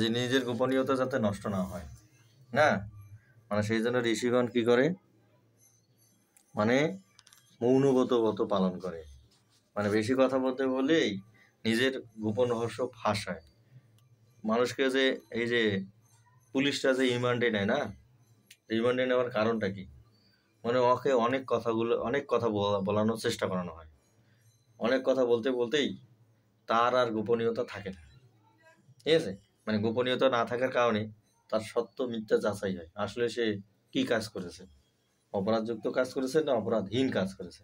যে নিজের গোপনীয়তা যাতে নষ্ট না হয়, না মানে সেই জন্য ঋষিগণ কি করে, মানে মৌনব্রত পালন করে, মানে বেশি কথা বলতে বলেই নিজের গোপন রহস্য ফাঁস হয়। মানুষকে যে এই যে পুলিশটা যে রিমান্ডে নেয় না, রিমান্ডে নেওয়ার কারণটা কি, মানে ওকে অনেক কথা বলানোর চেষ্টা করানো হয়। অনেক কথা বলতে বলতেই তার আর গোপনীয়তা থাকে না, ঠিক আছে? মানে গোপনীয়তা না থাকার কারণে তার সত্য মিথ্যা যাচাই হয়, আসলে সে কি কাজ করেছে, অপরাধযুক্ত কাজ করেছে না অপরাধহীন কাজ করেছে,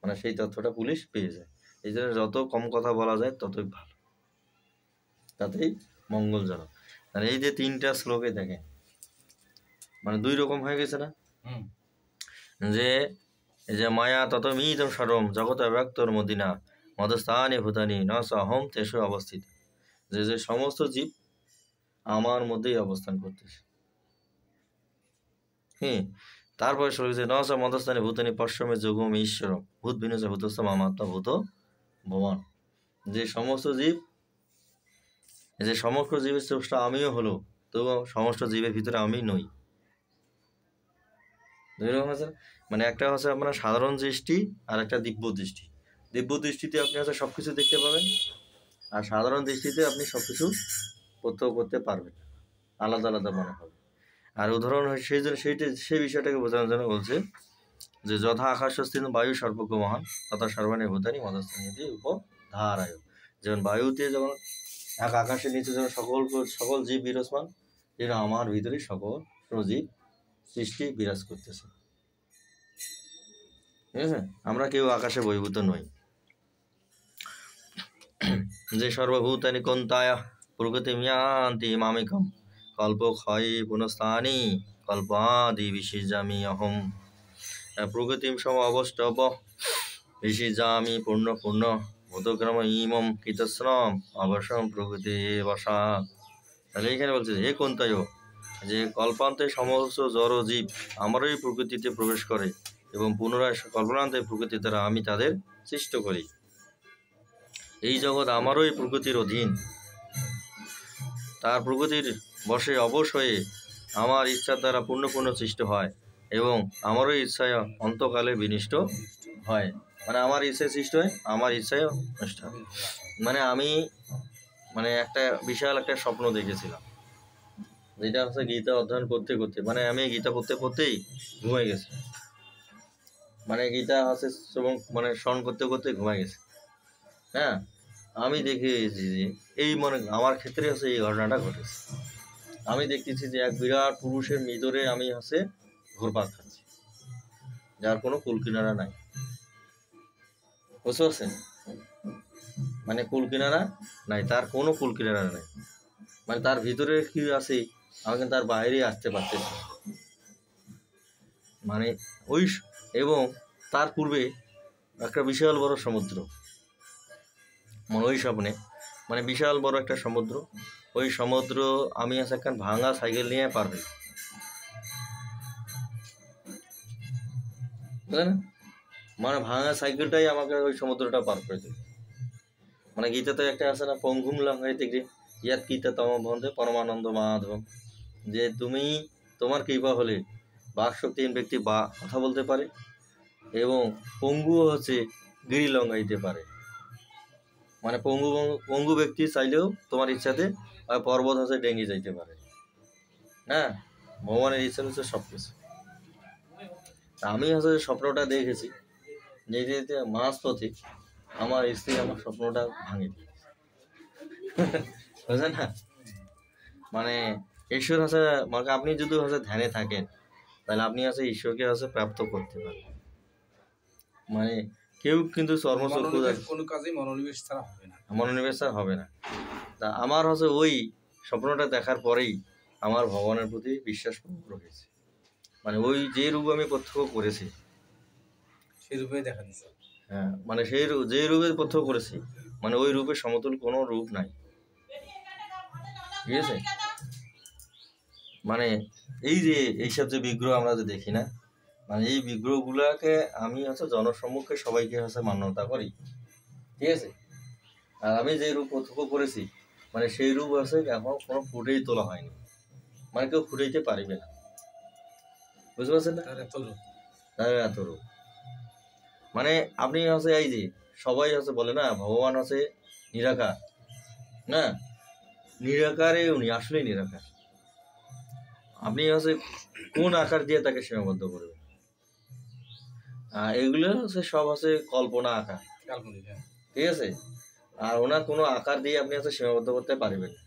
মানে সেই তথ্যটা পুলিশ পেয়ে যায়। এই জন্য যত কম কথা বলা যায় ততই ভালো, তাতেই মঙ্গলজনক। আর এই যে 3টা শ্লোকে দেখেন, মানে 2 রকম হয়ে গেছে না, যে এই যে মায়া ততমিদম সর্বম জগৎ ব্যক্তর মদিনা মদস্থানে ভূতানি ন সহম তেষু অবস্থিত, যে যে সমস্ত জীব আমার মধ্যেই অবস্থান করতেছে। তারপরে শুরু হয়েছে ন স মদস্থানে ভূতানি পশ্চিমে যোগম ঈশ্বর ভূত বিনজ ভূতস্থ মামাত্মা ভূত ভগবান, যে সমস্ত জীবের স্রষ্টা আমিও হলো, তো সমস্ত জীবের ভিতরে আমি নই। 2 রকম আছে, মানে একটা হচ্ছে আপনার সাধারণ দৃষ্টি আর একটা দিব্য দৃষ্টি। দিব্য দৃষ্টিতে আপনি হচ্ছে সবকিছু দেখতে পাবেন, আর সাধারণ দৃষ্টিতে আপনি সবকিছু প্রত্যক্ষ করতে পারবেন, আলাদা আলাদা মনে হবে। আর উদাহরণ সেই বিষয়টাকে বোঝানোর জন্য বলছে যে যথা আকাশস্থিত বায়ু সর্বজ্ঞ মহান তথা সর্বাণী ভূতানি মদস্থানীতি উপধারায়, যেমন বায়ুতে যেমন এক আকাশের নিচে যেমন সকল জীব বিরাজমান, যেন আমার ভিতরে সকল জীব সৃষ্টি বিরাজ করতেছে, ঠিক আছে? আমরা কেউ আকাশে বহির্ভূত নই। যে সর্বভূতানি কন্তায় প্রকৃতিমিয়ান্তি মামিকম কল্প ক্ষয় পুনস্থানি কল্পাদি বিসৃজামি অহম প্রকৃতিম সম অবষ্টব বিসৃজামি পূর্ণ পূর্ণ ভূতক্রম ইমম কৃতশ্রম অবশ্যম প্রকৃতি বসা। তাহলে এখানে বলছে হে কন্তায়, যে কল্পান্তে সমস্ত জড় জীব আমারই প্রকৃতিতে প্রবেশ করে এবং পুনরায় কল্পনান্তে প্রকৃতি দ্বারা আমি তাদের সৃষ্ট করি। এই জগৎ আমারই প্রকৃতির অধীন, তার প্রকৃতির বশে অবশ হয়ে আমার ইচ্ছার দ্বারা পূর্ণ পূর্ণ সৃষ্ট হয় এবং আমারই ইচ্ছায় অন্তকালে বিনষ্ট হয়। মানে আমার ইচ্ছায় সৃষ্ট হয়, আমার ইচ্ছায় নষ্ট হয়। মানে আমি একটা বিশাল একটা স্বপ্ন দেখেছিলাম, যেটা হচ্ছে গীতা অধ্যয়ন করতে করতে, মানে আমি গীতা পড়তে পড়তেই ঘুমাই গেছি, মানে গীতা হচ্ছে স্মরণ করতে করতে ঘুমাই গেছে। হ্যাঁ, আমি দেখেছি যে এই আমার ক্ষেত্রে হচ্ছে এই ঘটনাটা ঘটেছে। আমি দেখতেছি যে এক বিরাট পুরুষের ভিতরে আমি হচ্ছে ঘুরপাক খাচ্ছি, যার কোনো কুল কিনারা নাই, বুঝতে পারছেন? মানে কুল কিনারা নাই, তার কোনো কুল কিনারা নাই, মানে তার ভিতরে কি আছে আমি কিন্তু তার বাইরে আসতে পারতেছি, মানে ওই এবং তার পূর্বে একটা বিশাল বড় সমুদ্র, মানে ওই স্বপ্নে মানে বিশাল বড় একটা সমুদ্র, ওই সমুদ্র আমি আছে একটা ভাঙা সাইকেল নিয়ে পারবে, বুঝলেন? মানে ভাঙা সাইকেলটাই আমাকে ওই সমুদ্রটা পার করে দেবে। মানে গীতাতে একটা আছে না, পঙ্গুম লঙ্ঘাইতে গিয়ে ইয়াত গীতা তম বন্ধে পরমানন্দ মাধব, যে তোমার কৃপা হলে বাকশক্তিহীন ব্যক্তি বা কথা বলতে পারে এবং পঙ্গু হচ্ছে গিরি লঙ্ঘাইতে পারে, মানে পঙ্গু ব্যক্তি চাইলেও তোমার ইচ্ছাতে পর্বত হচ্ছে ডেঙ্গে যাইতে পারে। হ্যাঁ, ভগবানের ইচ্ছা হচ্ছে সব কিছু। আমি হচ্ছে স্বপ্নটা দেখেছি, যেতে যেতে মাঝপথে আমার স্ত্রী আমার স্বপ্নটা ভাঙে দিয়েছে, বুঝলেন না? মানে ঈশ্বর হচ্ছে, মানে আপনি যদি হচ্ছে ধ্যানে থাকেন তাহলে আপনি হচ্ছে ঈশ্বরকে হচ্ছে প্রাপ্ত করতে পারেন। মানে কেউ কিন্তু কোনো কাজে মনোনিবেশ ছাড়া হবে না। তা আমার হচ্ছে ওই স্বপ্নটা দেখার পরেই আমার ভগবানের প্রতি বিশ্বাস পূর্ণ হয়েছে, মানে ওই যে রূপ আমি প্রত্যক্ষ করেছি সেই রূপে দেখা দিচ্ছে। হ্যাঁ, মানে যে রূপে প্রত্যক্ষ করেছি, মানে ওই রূপের সমতুল কোনো রূপ নাই, ঠিক আছে? মানে এই যে এইসব যে বিগ্রহ আমরা যে দেখি না, মানে এই বিগ্রহগুলাকে আমি হচ্ছে জনসম্মুখে সবাইকে হচ্ছে মান্যতা করি, ঠিক আছে? আর আমি যে রূপ প্রত্যক্ষ করেছি মানে সেই রূপ আছে এখন কোনো ফুটেই তোলা হয়নি, মানে কেউ ফুটাইতে পারবে না, বুঝতে পারছেন না? তার এত রূপ, মানে আপনি হচ্ছে এই যে সবাই হচ্ছে বলে না ভগবান হচ্ছে নিরাকার, না নিরাকারে উনি আসলে নিরাকার। আপনি হচ্ছে কোন আকার দিয়ে তাকে সীমাবদ্ধ করবেন? এগুলো হচ্ছে সব হচ্ছে কল্পনা আকার, ঠিক আছে? আর ওনার কোনো আকার দিয়ে আপনি হচ্ছে সীমাবদ্ধ করতে পারবেন না,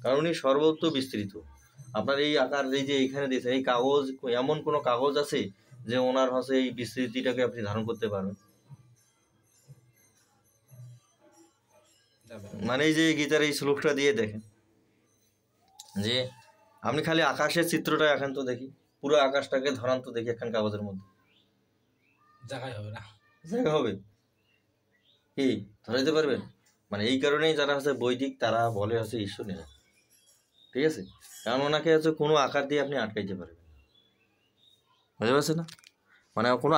কারণ উনি সর্বত্র বিস্তৃত। আপনার এই আকার এই যে এখানে দিয়েছেন এই কাগজ, এমন কোনো কাগজ আছে যে ওনার হচ্ছে এই বিস্তৃতিটাকে আপনি ধারণ করতে পারবেন? মানে এই যে গীতার এই শ্লোকটা দিয়ে দেখেন যে আপনি খালি আকাশের চিত্রটা এখন তো দেখি, পুরো আকাশটাকে ধরান তো দেখি এখন কাগজের মধ্যে, জায়গায় হবে না, জায়গা হবে কি ধরাইতে পারবেন? মানে এই কারণেই যারা হচ্ছে বৈদিক তারা বলে হচ্ছে ঈশ্বর নিরাকার, ঠিক আছে? কারণ ওনাকে হচ্ছে কোনো আকার দিয়ে আপনি আটকাইতে পারবেন, বুঝতে পারছেন না? মানে কোনো